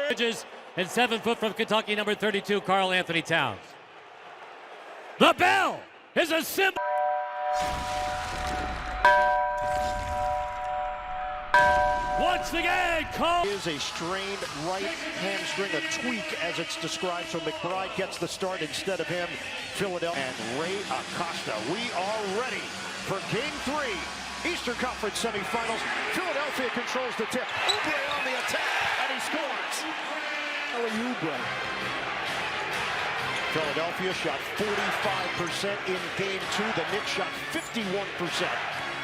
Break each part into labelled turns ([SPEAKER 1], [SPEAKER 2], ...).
[SPEAKER 1] And 7 foot from Kentucky, number 32, Karl Anthony Towns. The bell is a symbol. Once again, Cole
[SPEAKER 2] is a strained right hamstring, a tweak as it's described. So McBride gets the start instead of him. Philadelphia and Ray Acosta. We are ready for Game 3, Eastern Conference semifinals. Philadelphia controls the tip. Oubre on the attack, and he scores. Oubre. Philadelphia shot 45% in Game 2. The Knicks shot 51%.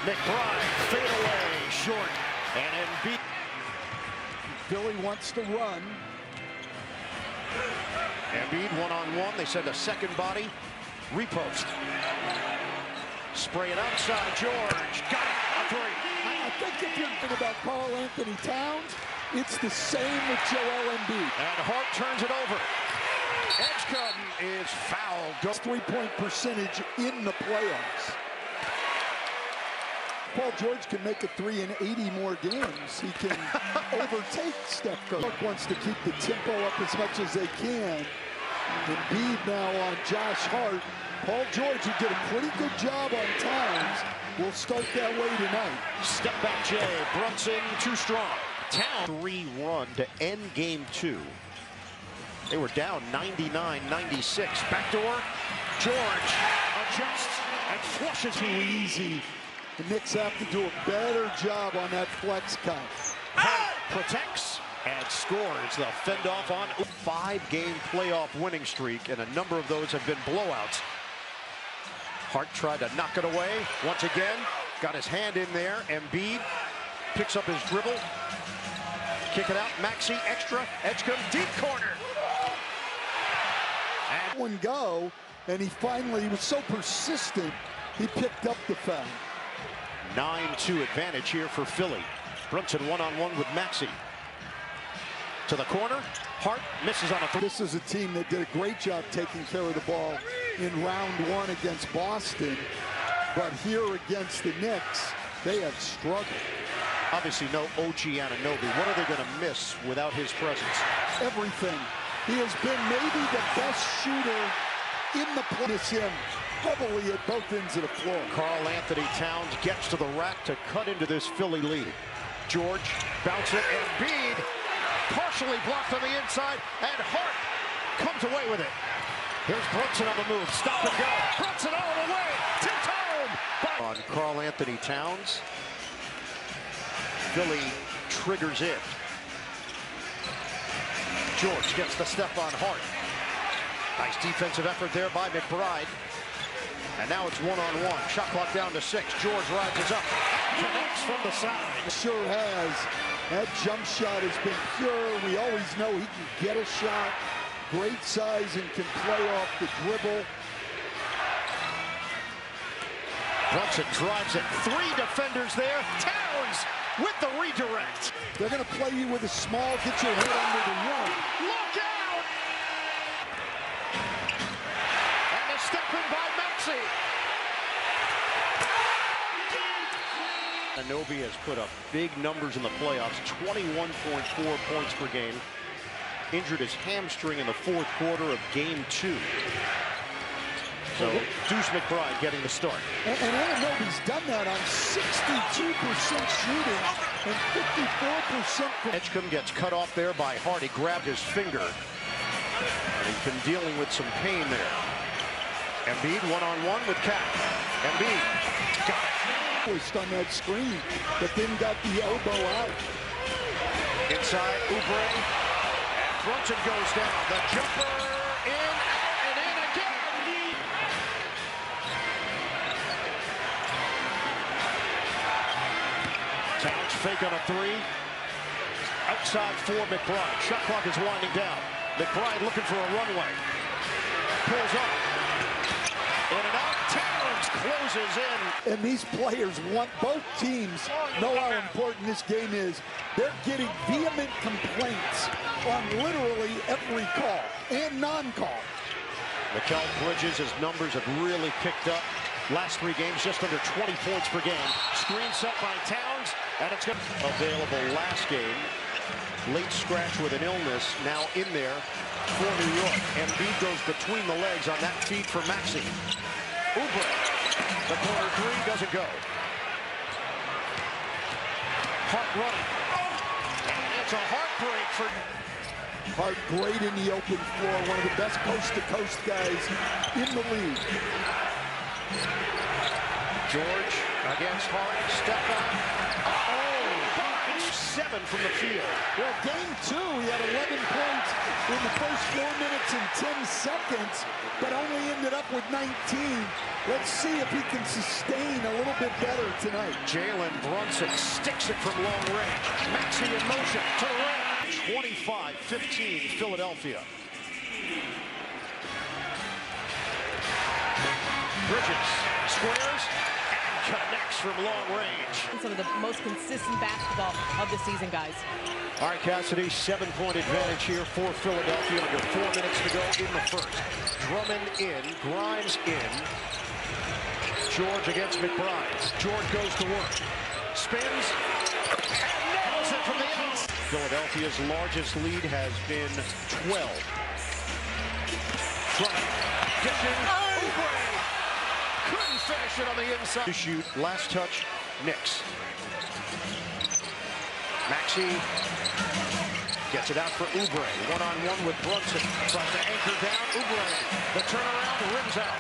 [SPEAKER 2] McBride fade away, short. And Embiid.
[SPEAKER 3] Philly wants to run.
[SPEAKER 2] Embiid one-on-one. They send a second body. Repost. Spray it outside. George got it. A three.
[SPEAKER 3] I think if you're thinking about Karl Anthony Towns, it's the same with Joel Embiid.
[SPEAKER 2] And Hart turns it over. Edgecombe is fouled.
[SPEAKER 3] Just 3-point percentage in the playoffs. Paul George can make a 3 in 80 more games. He can overtake Steph Curry. Wants to keep the tempo up as much as they can. Embiid now on Josh Hart. Paul George, who did a pretty good job on Towns, will start that way tonight.
[SPEAKER 2] Step back Jay. Brunson too strong. Towns 3-run to end Game 2. They were down 99-96. Backdoor. George adjusts and flushes.
[SPEAKER 3] Too easy. The Knicks have to do a better job on that flex cut.
[SPEAKER 2] Protects and scores. They'll fend off on a 5-game playoff winning streak, and a number of those have been blowouts. Hart tried to knock it away once again. Got his hand in there. Embiid picks up his dribble. Kick it out. Maxey extra. Edgecombe deep corner.
[SPEAKER 3] And one go, and he was so persistent, he picked up the foul.
[SPEAKER 2] 9-2 advantage here for Philly. Brunson one-on-one with Maxey. To the corner. Hart misses on a three.
[SPEAKER 3] This is a team that did a great job taking care of the ball in round 1 against Boston. But here against the Knicks, they have struggled.
[SPEAKER 2] Obviously no OG Anunoby. What are they going to miss without his presence?
[SPEAKER 3] Everything. He has been maybe the best shooter in the place. Him heavily at both ends of the floor.
[SPEAKER 2] Karl Anthony Towns gets to the rack to cut into this Philly lead. George bounce it. Embiid partially blocked on the inside, and Hart comes away with it. Here's Brunson on the move. Stop and go. Brunson all the way. Tipped home. On Karl Anthony Towns. Philly triggers it. George gets the step on Hart. Nice defensive effort there by McBride. And now it's one-on-one. Shot clock down to 6. George rises up. Connects from the side.
[SPEAKER 3] Sure has. That jump shot has been pure. We always know he can get a shot. Great size and can play off the dribble.
[SPEAKER 2] Brunson drives it. 3 defenders there. Towns with the redirect.
[SPEAKER 3] They're going to play you with a small, get your head under the rim.
[SPEAKER 2] Look out! And a step in by Maxey. Anunoby has put up big numbers in the playoffs, 21.4 points per game. Injured his hamstring in the 4th quarter of Game 2. So Deuce McBride getting the start.
[SPEAKER 3] And Anunoby's done that on 62% shooting and 54% from...
[SPEAKER 2] Edgecombe gets cut off there by Hart. He grabbed his finger. And he's been dealing with some pain there. Embiid one-on-one with Cat. Embiid got it.
[SPEAKER 3] On that screen, but then got the elbow out.
[SPEAKER 2] Inside, Oubre. And Brunson goes down. The jumper in, out, and in again. Towns fake on a 3. Outside for McBride. Shot clock is winding down. McBride looking for a runway. Pulls up. In and out. Towns closes in.
[SPEAKER 3] And these players want, both teams know how important this game is. They're getting vehement complaints on literally every call and non-call.
[SPEAKER 2] Mikal Bridges, his numbers have really picked up. Last 3 games, just under 20 points per game. Screen set by Towns, and it's available last game. late scratch with an illness, now in there for New York. Embiid goes between the legs on that feed for Maxey. Oubre, the corner three doesn't go. Hart running. And it's a heartbreak for
[SPEAKER 3] Hart, great in the open floor, one of the best coast-to-coast guys in the league.
[SPEAKER 2] George against Hart, step back. Seven from the field.
[SPEAKER 3] Well, game two, he had 11 points in the first 4 minutes and 10 seconds, but only ended up with 19. Let's see if he can sustain a little bit better tonight.
[SPEAKER 2] Jalen Brunson sticks it from long range. Maxey in motion to the rim. 25-15 Philadelphia. Bridges squares and connects from long range.
[SPEAKER 4] Some of the most consistent basketball of the season, guys.
[SPEAKER 2] All right, Cassidy, 7-point advantage here for Philadelphia. Under 4 minutes to go in the first. Drummond in, Grimes in. George against McBride. George goes to work. Spins and nails it from the outside. Philadelphia's largest lead has been 12. Drummond dishing. Oubre couldn't finish it on the inside. To shoot, last touch, Knicks. Maxey gets it out for Oubre. One-on-one with Brunson. Tries to anchor down. Oubre. The turnaround, the rims out.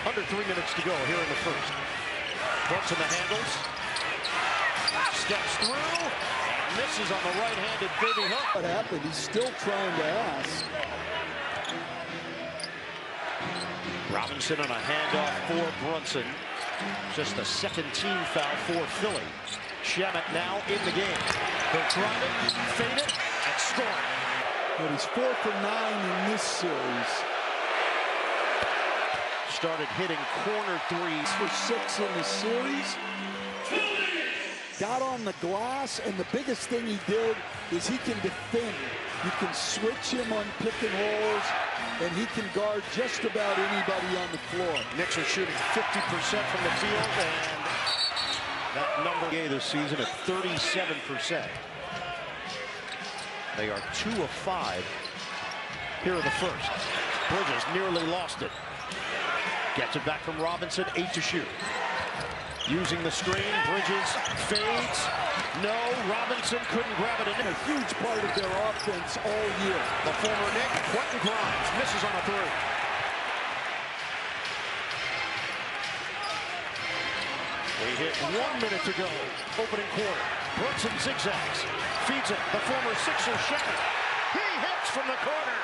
[SPEAKER 2] Under 3 minutes to go here in the first. Brunson the handles. Steps through. And misses on the right-handed baby hook.
[SPEAKER 3] What happened? He's still trying to ask.
[SPEAKER 2] Robinson on a handoff for Brunson. Just the second team foul for Philly. Shamet now in the game. They'll drive it, fade it, and score.
[SPEAKER 3] But he's 4 for 9 in this series.
[SPEAKER 2] Started hitting corner threes.
[SPEAKER 3] For 6 in the series. Got on the glass, and the biggest thing he did is he can defend. You can switch him on pick and rolls, and he can guard just about anybody on the floor.
[SPEAKER 2] Knicks are shooting 50% from the field, and that number this season at 37%. They are 2 of 5 here in the first. Bridges nearly lost it. Gets it back from Robinson, 8 to shoot. Using the screen, Bridges fades. No, Robinson couldn't grab it.
[SPEAKER 3] A huge part of their offense all year.
[SPEAKER 2] The former Knick, Quentin Grimes, misses on a three. We hit 1 minute to go. Opening quarter. Brunson zigzags. Feeds it. The former Sixer Shamet. He hits from the corner.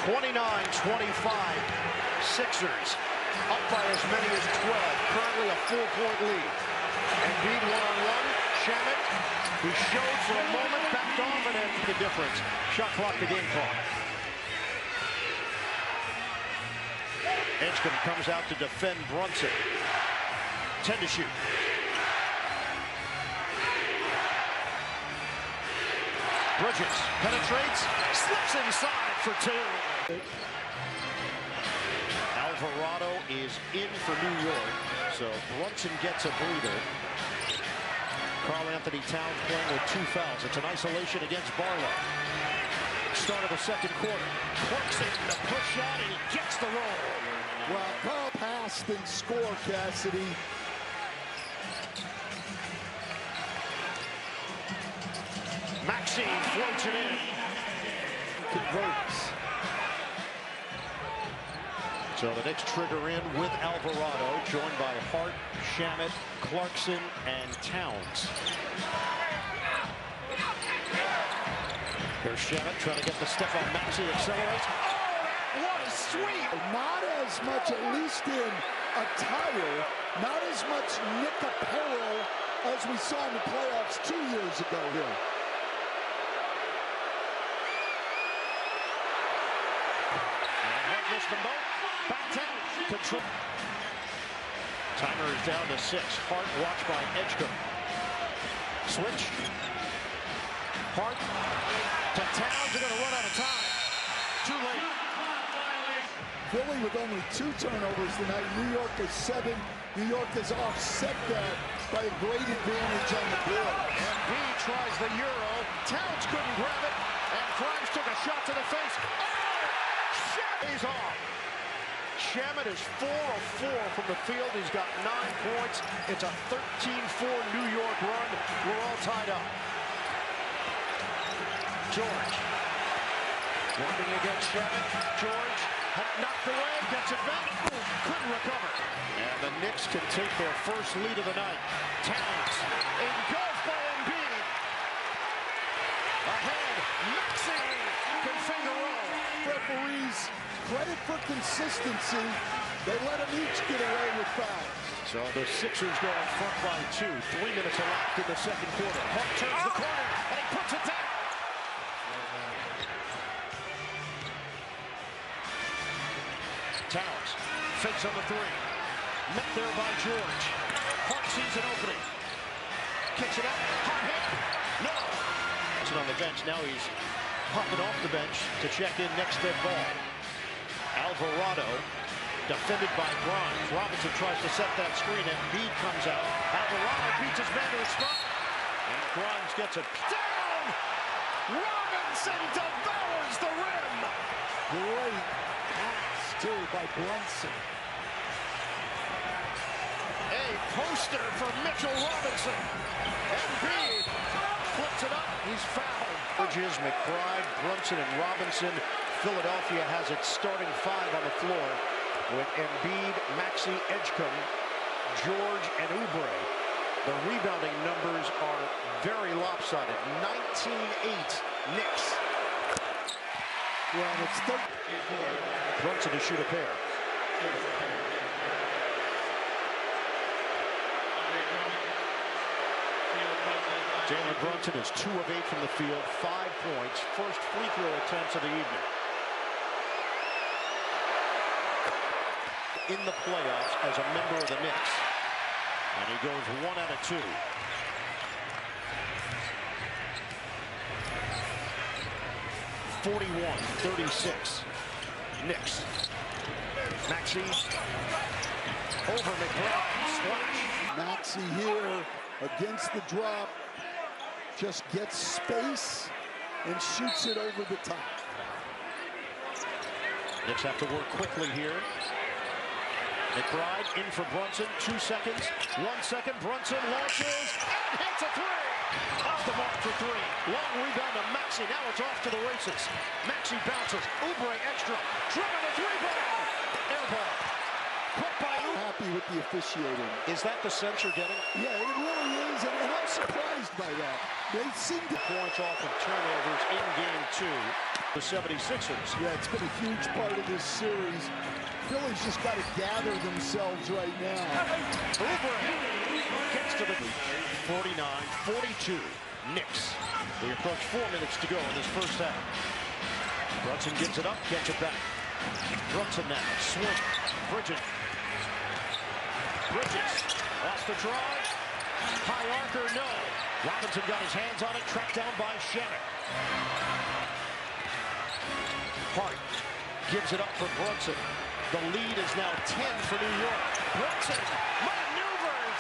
[SPEAKER 2] 29-25. Sixers up by as many as 12. Currently a 4-point lead. Embiid one-on-one. Shamet, who showed for a moment, backed off and ended the difference. Shot clock, the game clock. Edgecombe comes out to defend Brunson. 10 to shoot. Bridges penetrates, slips inside for 2. Alvarado is in for New York, so Brunson gets a breather. Karl-Anthony Towns playing with 2 fouls. It's an isolation against Barlow. Start of the second quarter. Clarkson, the push shot, and he gets the roll.
[SPEAKER 3] Well, Carl passed and scored, Cassidy.
[SPEAKER 2] Maxey floats it in.
[SPEAKER 3] Converts.
[SPEAKER 2] So the Knicks trigger in with Alvarado, joined by Hart, Shamet, Clarkson, and Towns. Here's Shamet trying to get the step on Maxey, accelerates. Oh, what a sweep!
[SPEAKER 3] Not as much, at least in attire, not as much Knick apparel as we saw in the playoffs 2 years ago here.
[SPEAKER 2] And Hart missed them both. Back down. Control. Timer is down to 6. Hart watched by Edgecombe. Switch. Hart to Towns. They're going to run out of time. Too late.
[SPEAKER 3] Philly with only 2 turnovers tonight. New York is 7. New York has offset that by a great advantage on the board.
[SPEAKER 2] Embiid tries the Euro. Towns couldn't grab it. And Grimes took a shot to the face. Oh! Shammy's off. Shamet is 4 of 4 from the field. He's got 9 points. It's a 13-4 New York run. We're all tied up. George. Working against Shamet. George had it knocked away. Gets it back. Couldn't recover. And the Knicks can take their first lead of the night. Towns. Engulfed by Embiid. Ahead. Maxey can finger roll.
[SPEAKER 3] Referees, credit for consistency. They let them each get away with fouls.
[SPEAKER 2] So the Sixers go in front by 2. 3 minutes left in the second quarter. Hunt turns the corner, and he puts it down. Towns fakes on the 3. Met there by George. Hart sees an opening. Kicks it up. Hot hit. No. That's it on the bench. Now he's hopping off the bench to check in next dead ball. Alvarado defended by Grimes. Robinson tries to set that screen. Embiid comes out. Alvarado beats his man to the spot. And Grimes gets it down. Robinson devours the rim.
[SPEAKER 3] Great pass, too, by Brunson.
[SPEAKER 2] A poster for Mitchell Robinson. Embiid flips it up. He's fouled. Bridges, McBride, Brunson, and Robinson. Philadelphia has its starting 5 on the floor with Embiid, Maxey, Edgecombe, George, and Oubre. The rebounding numbers are very lopsided. 19-8 Knicks.
[SPEAKER 3] Well, it's
[SPEAKER 2] Brunson to shoot a pair. Jalen Brunson is 2 of 8 from the field, 5 points, first free throw attempts of the evening. In the playoffs as a member of the Knicks. And he goes 1 out of 2. (41-36) Knicks. Maxey over McBride. Splash.
[SPEAKER 3] Maxey here against the drop. Just gets space and shoots it over the top.
[SPEAKER 2] Knicks have to work quickly here. McBride in for Brunson. 2 seconds. 1 second. Brunson launches and hits a 3. Off the mark for 3. Long rebound to Maxey. Now it's off to the races. Maxey bounces. Oubre extra. Driven the 3-ball. Air ball. Caught by Oubre.
[SPEAKER 3] Happy with the officiating.
[SPEAKER 2] Is that the sense you're getting?
[SPEAKER 3] Yeah, it really is, and I'm surprised by that. They seem to...
[SPEAKER 2] Points off of turnovers in game 2. The 76ers.
[SPEAKER 3] Yeah, it's been a huge part of this series. Philly's just got to gather themselves right now.
[SPEAKER 2] Oubre gets to the 49-42 Knicks. We approach 4 minutes to go in this first half. Brunson gives it up, gets it back. Brunson now, swing. Bridges lost the drive. High archer, no. Robinson got his hands on it, tracked down by Shamet. Hart gives it up for Brunson. The lead is now 10 for New York. Brunson maneuvers.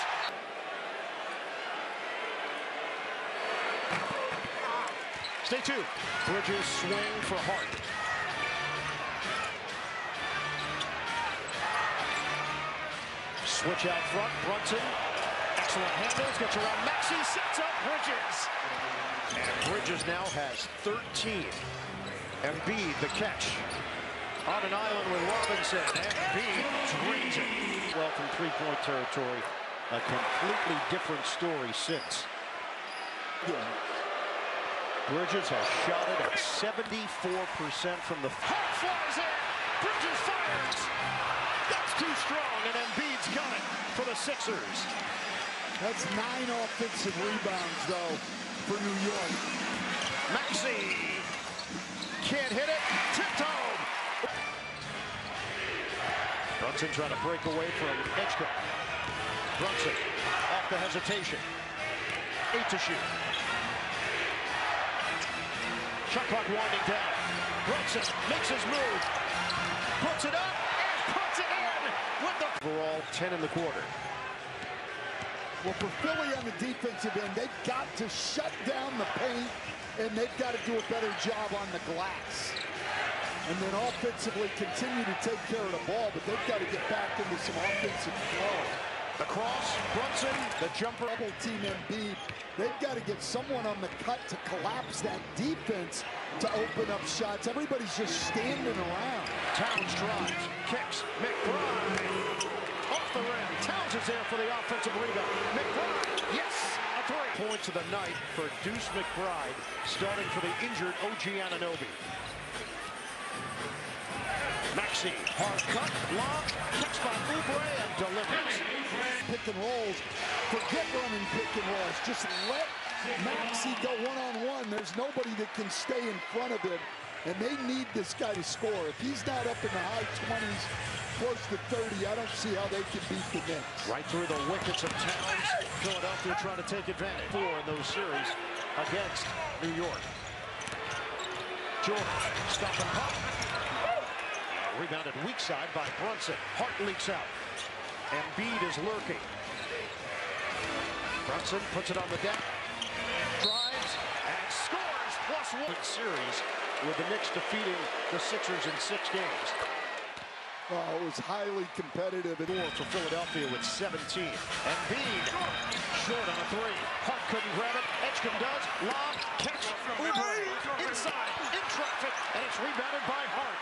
[SPEAKER 2] Stay tuned. Bridges swing for Hart. Switch out front. Brunson. Excellent handles. Gets around Maxey. Sets up Bridges. And Bridges now has 13. Embiid the catch. On an island with Robinson. Embiid drains it. Well, from 3-point territory. A completely different story since.
[SPEAKER 3] Yeah.
[SPEAKER 2] Bridges has shot it at 74% from the... Hart flies in. Bridges fires. That's too strong, and Embiid's got it for the Sixers.
[SPEAKER 3] That's 9 offensive rebounds, though, for New York.
[SPEAKER 2] Maxey can't hit it. Tipped home. Brunson trying to break away from Edgecombe. Brunson off the hesitation. 8 to shoot. Shot clock winding down. Brunson makes his move. Puts it up and puts it in with the overall 10 in the quarter.
[SPEAKER 3] Well, for Philly on the defensive end, they've got to shut down the paint, and they've got to do a better job on the glass. And then offensively continue to take care of the ball, but they've got to get back into some offensive flow.
[SPEAKER 2] The cross, Brunson, the jumper.
[SPEAKER 3] Double team Embiid. They've got to get someone on the cut to collapse that defense to open up shots. Everybody's just standing around.
[SPEAKER 2] Towns drives, kicks, McBride. Off the rim. Towns is there for the offensive rebound. McBride, yes, a three. Points of the night for Deuce McBride, starting for the injured OG Anunoby. Maxey, hard cut, lob, kicks by Oubre and delivers.
[SPEAKER 3] Pick and rolls, forget running pick and rolls. Just let Maxey go one-on-one. There's nobody that can stay in front of him, and they need this guy to score. If he's not up in the high 20s, close to 30, I don't see how they can beat the Knicks.
[SPEAKER 2] Right through the wickets of Towns. Philadelphia trying to take advantage. 4 in those series against New York. George, stop and pop. Rebounded weak side by Brunson. Hart leaks out. Embiid is lurking. Brunson puts it on the deck. Drives and scores. +1 series with the Knicks defeating the Sixers in 6 games.
[SPEAKER 3] Oh, it was highly competitive.
[SPEAKER 2] For Philadelphia with 17. Embiid short on a 3. Hart couldn't grab it. Edgecombe does. Lob, catch. Oubre inside, in traffic, and it's rebounded by Hart.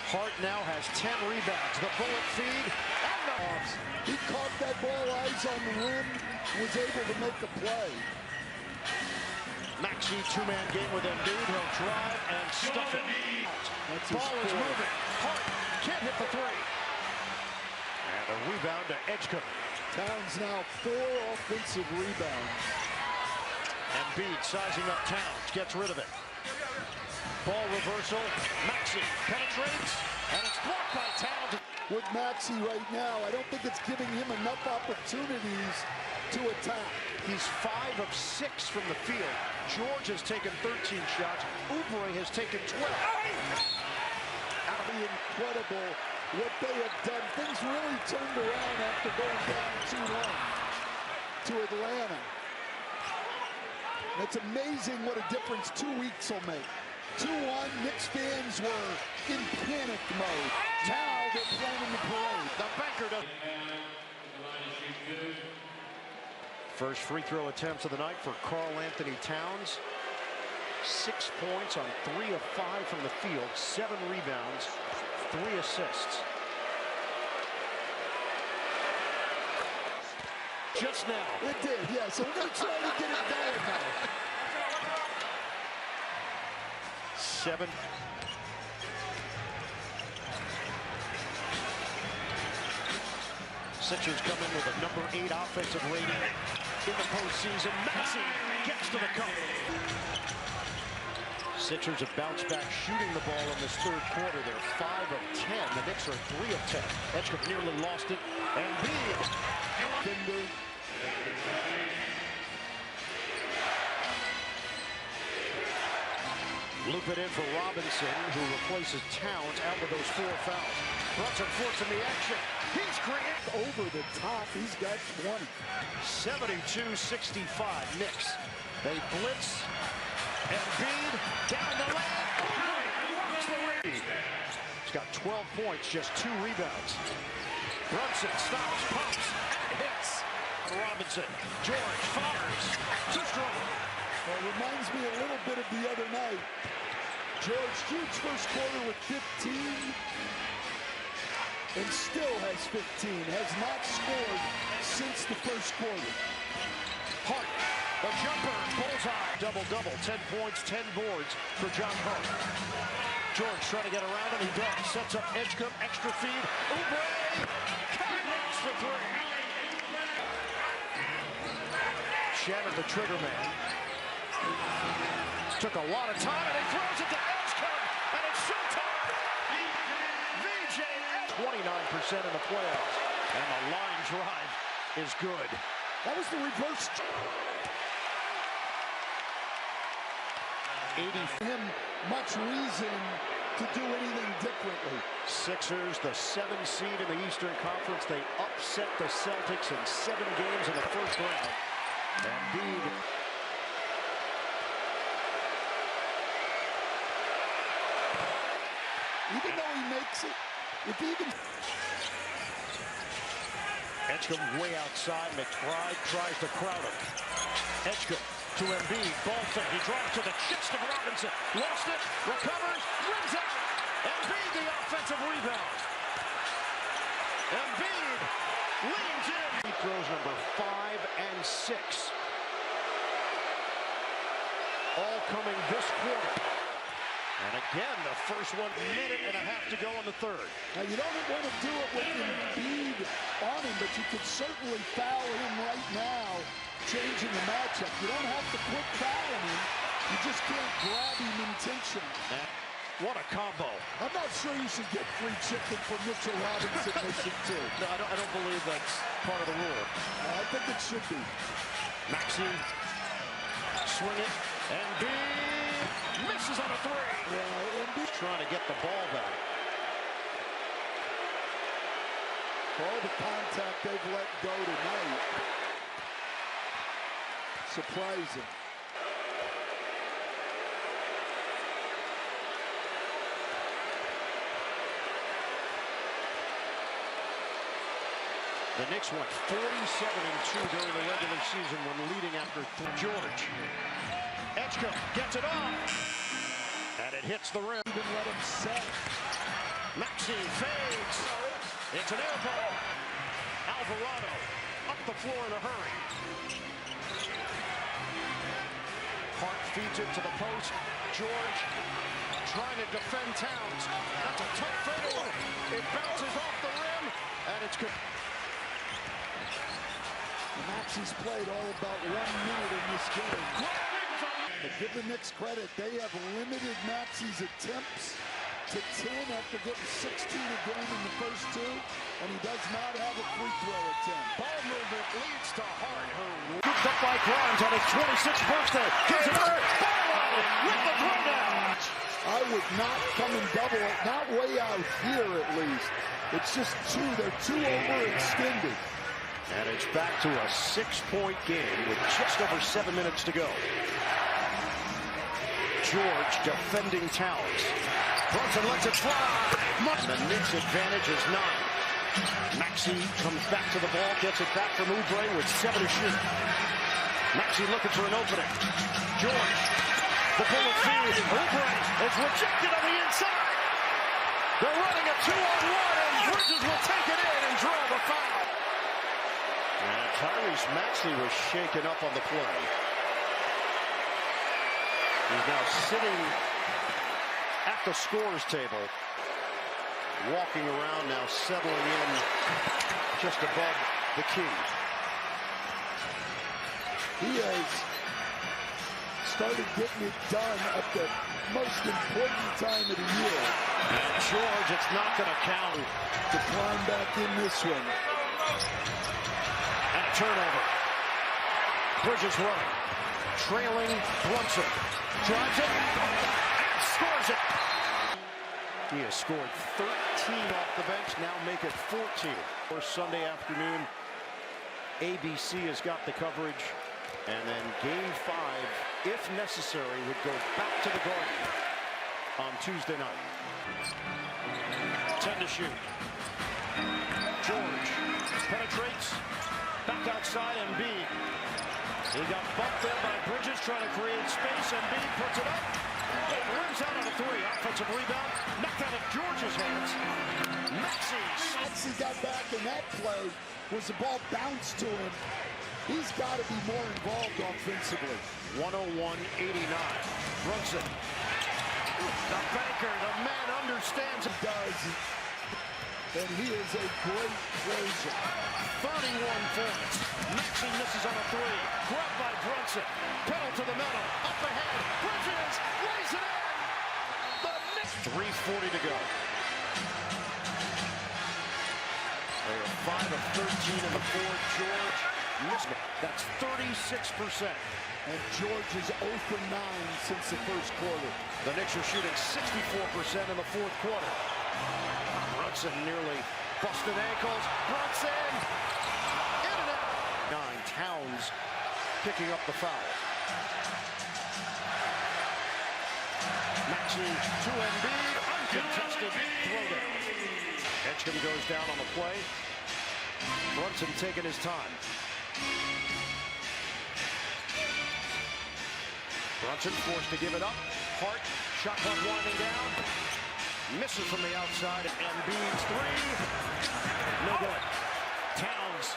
[SPEAKER 2] Hart now has 10 rebounds. The bullet feed and the arms.
[SPEAKER 3] He caught that ball, eyes on the rim, was able to make a play.
[SPEAKER 2] Maxey, 2-man game with Embiid. He'll drive and stuff it. Ball is moving. Hart can't hit the 3. And a rebound to Edgecombe.
[SPEAKER 3] Towns now 4 offensive rebounds.
[SPEAKER 2] Embiid sizing up Towns, gets rid of it. Ball reversal. Maxey penetrates, and it's blocked by Towns.
[SPEAKER 3] With Maxey right now, I don't think it's giving him enough opportunities to attack.
[SPEAKER 2] He's 5 of 6 from the field. George has taken 13 shots. Oubre has taken 12.
[SPEAKER 3] Incredible what they have done. Things really turned around after going down 2-1 to Atlanta. It's amazing what a difference 2 weeks will make. 2-1, Knicks fans were in panic mode. Now they're playing the parade.
[SPEAKER 2] The banker does. First free throw attempts of the night for Karl Anthony Towns. 6 points on 3 of 5 from the field, 7 rebounds, 3 assists. Just now.
[SPEAKER 3] It did, yeah. So we're going to try to get it going now.
[SPEAKER 2] 7. Sixers come in with a number 8 offensive rating in the postseason. Maxey gets to the cup. Sixers have bounced back shooting the ball in this 3rd quarter. They're 5 of 10. The Knicks are 3 of 10. Edgecombe nearly lost it. Embiid. Loop it in for Robinson, who replaces Towns out with those 4 fouls. Brunson forcing the action. He's created
[SPEAKER 3] over the top. He's got 20.
[SPEAKER 2] 72-65 Knicks. They blitz. Embiid down the lane. He's got 12 points, just 2 rebounds. Brunson stops, pops, and hits. Robinson, George fires. Too strong.
[SPEAKER 3] Well, it reminds me a little bit of the other night. George, huge first quarter with 15, and still has 15. Has not scored since the first quarter.
[SPEAKER 2] Hart, the jumper, bullseye. Double-double, 10 points, 10 boards for John Hart. George trying to get around him, he does. Sets up Edgecombe, extra feed. Oubre, connects the 3. Shannon, the trigger man. Took a lot of time, and he throws it to Edgecombe, and it's showtime! VJ, 29% in the playoffs, and the line drive is good.
[SPEAKER 3] That was the reverse.
[SPEAKER 2] 80.
[SPEAKER 3] Him much reason to do anything differently.
[SPEAKER 2] Sixers, the 7th seed in the Eastern Conference. They upset the Celtics in 7 games in the first round. Embiid.
[SPEAKER 3] Even though he makes it, if even...
[SPEAKER 2] Edgecombe way outside. McBride tries to crowd him. Edgecombe to Embiid. Ball fake. He drives to the chest of Robinson. Lost it. Recovers. Rims out. Embiid the offensive rebound. Embiid leans in. He throws number 5 and 6. All coming this quarter. And again, the first 1 minute and a half to go in the third.
[SPEAKER 3] Now, you don't want to do it with Embiid on him, but you could certainly foul him right now, changing the matchup. You don't have to quit fouling him. You just can't grab him intentionally.
[SPEAKER 2] What a combo.
[SPEAKER 3] I'm not sure you should get free chicken for Mitchell Robinson mission too.
[SPEAKER 2] No, I don't believe that's part of the rule.
[SPEAKER 3] I think it should be.
[SPEAKER 2] Maxey, swing it, Embiid misses on a 3.
[SPEAKER 3] Yeah, Embiid
[SPEAKER 2] trying to get the ball back.
[SPEAKER 3] all the contact they've let go tonight. Surprising.
[SPEAKER 2] The Knicks went 47-2 during the regular season when leading after George. Edgecombe gets it off, and it hits the rim.
[SPEAKER 3] Even let him set.
[SPEAKER 2] Maxey fades. It's an air ball. Alvarado up the floor in a hurry. Hart feeds it to the post. George trying to defend Towns. That's a tough fadeaway. It bounces off the rim, and it's good.
[SPEAKER 3] Maxey's played all about 1 minute in this game. But give the Knicks credit, they have limited Maxey's attempts to 10 after getting 16 a game in the first 2, and he does not have a free throw attempt.
[SPEAKER 2] Ball movement leads to Hart, who scooped up by Grimes on his 26th birthday. Gives it up. With the throwdown.
[SPEAKER 3] I would not come and double it, not way out here at least. It's just 2. They're too overextended.
[SPEAKER 2] And it's back to a 6-point game with just over 7 minutes to go. George defending Towns. Brunson lets it fly. The Knicks advantage is 9. Maxey comes back to the ball, gets it back from Oubre with 7 to shoot. Maxey looking for an opening. George, the bullet feed. Oubre is rejected on the inside. They're running a 2-on-1, and Bridges will take it in and draw the foul. And Tyrese Maxey was shaken up on the play. He's now sitting at the scorer's table, walking around now, settling in just above the key.
[SPEAKER 3] He has started getting it done at the most important time of the year.
[SPEAKER 2] And George, it's not going to count.
[SPEAKER 3] To climb back in this one.
[SPEAKER 2] And a turnover. Bridges running. Trailing Brunson. Drives it. And scores it. He has scored 13 off the bench. Now make it 14. For Sunday afternoon, ABC has got the coverage. And then Game 5, if necessary, would go back to the Garden on Tuesday night. 10 to shoot. George penetrates. Back outside, Embiid. He got bumped there by Bridges, trying to create space. Embiid puts it up. It rims out on a 3. Offensive rebound. Knocked out of George's hands.
[SPEAKER 3] Maxey got back in that play. Was the ball bounced to him? He's got to be more involved offensively.
[SPEAKER 2] 101-89. Brunson. The banker, the man understands.
[SPEAKER 3] He does. And he is a great closer.
[SPEAKER 2] 31 points. Maxey misses on a 3. Grabbed by Brunson. Pedal to the middle. Up ahead. Bridges lays it in. The Knicks. 3:40 to go. They are 5 of 13 in the fourth. George Missed it. That's 36%.
[SPEAKER 3] And George is 0 for 9 since the first quarter.
[SPEAKER 2] The Knicks are shooting 64% in the fourth quarter. Brunson nearly busted ankles. Brunson! In and out. 9. Towns picking up the foul. Maxey to Embiid. Uncontested throwdown. Edgecombe goes down on the play. Brunson taking his time. Brunson forced to give it up. Hart, shot clock winding down. Misses from the outside. Embiid's three. No good. Towns.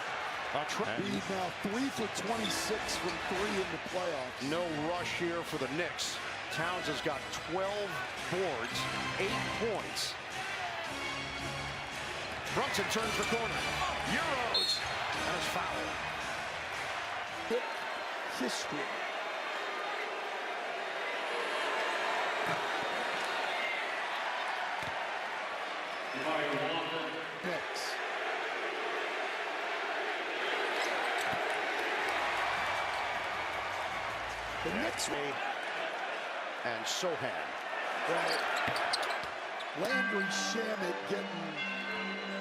[SPEAKER 3] Embiid now 3 for 26 from 3 in the playoffs.
[SPEAKER 2] No rush here for the Knicks. Towns has got 12 boards, 8 points. Brunson turns the corner. Euros. And is fouled.
[SPEAKER 3] Hit history. Knicks. The Knicks
[SPEAKER 2] and Sohan.
[SPEAKER 3] Landry Shamet getting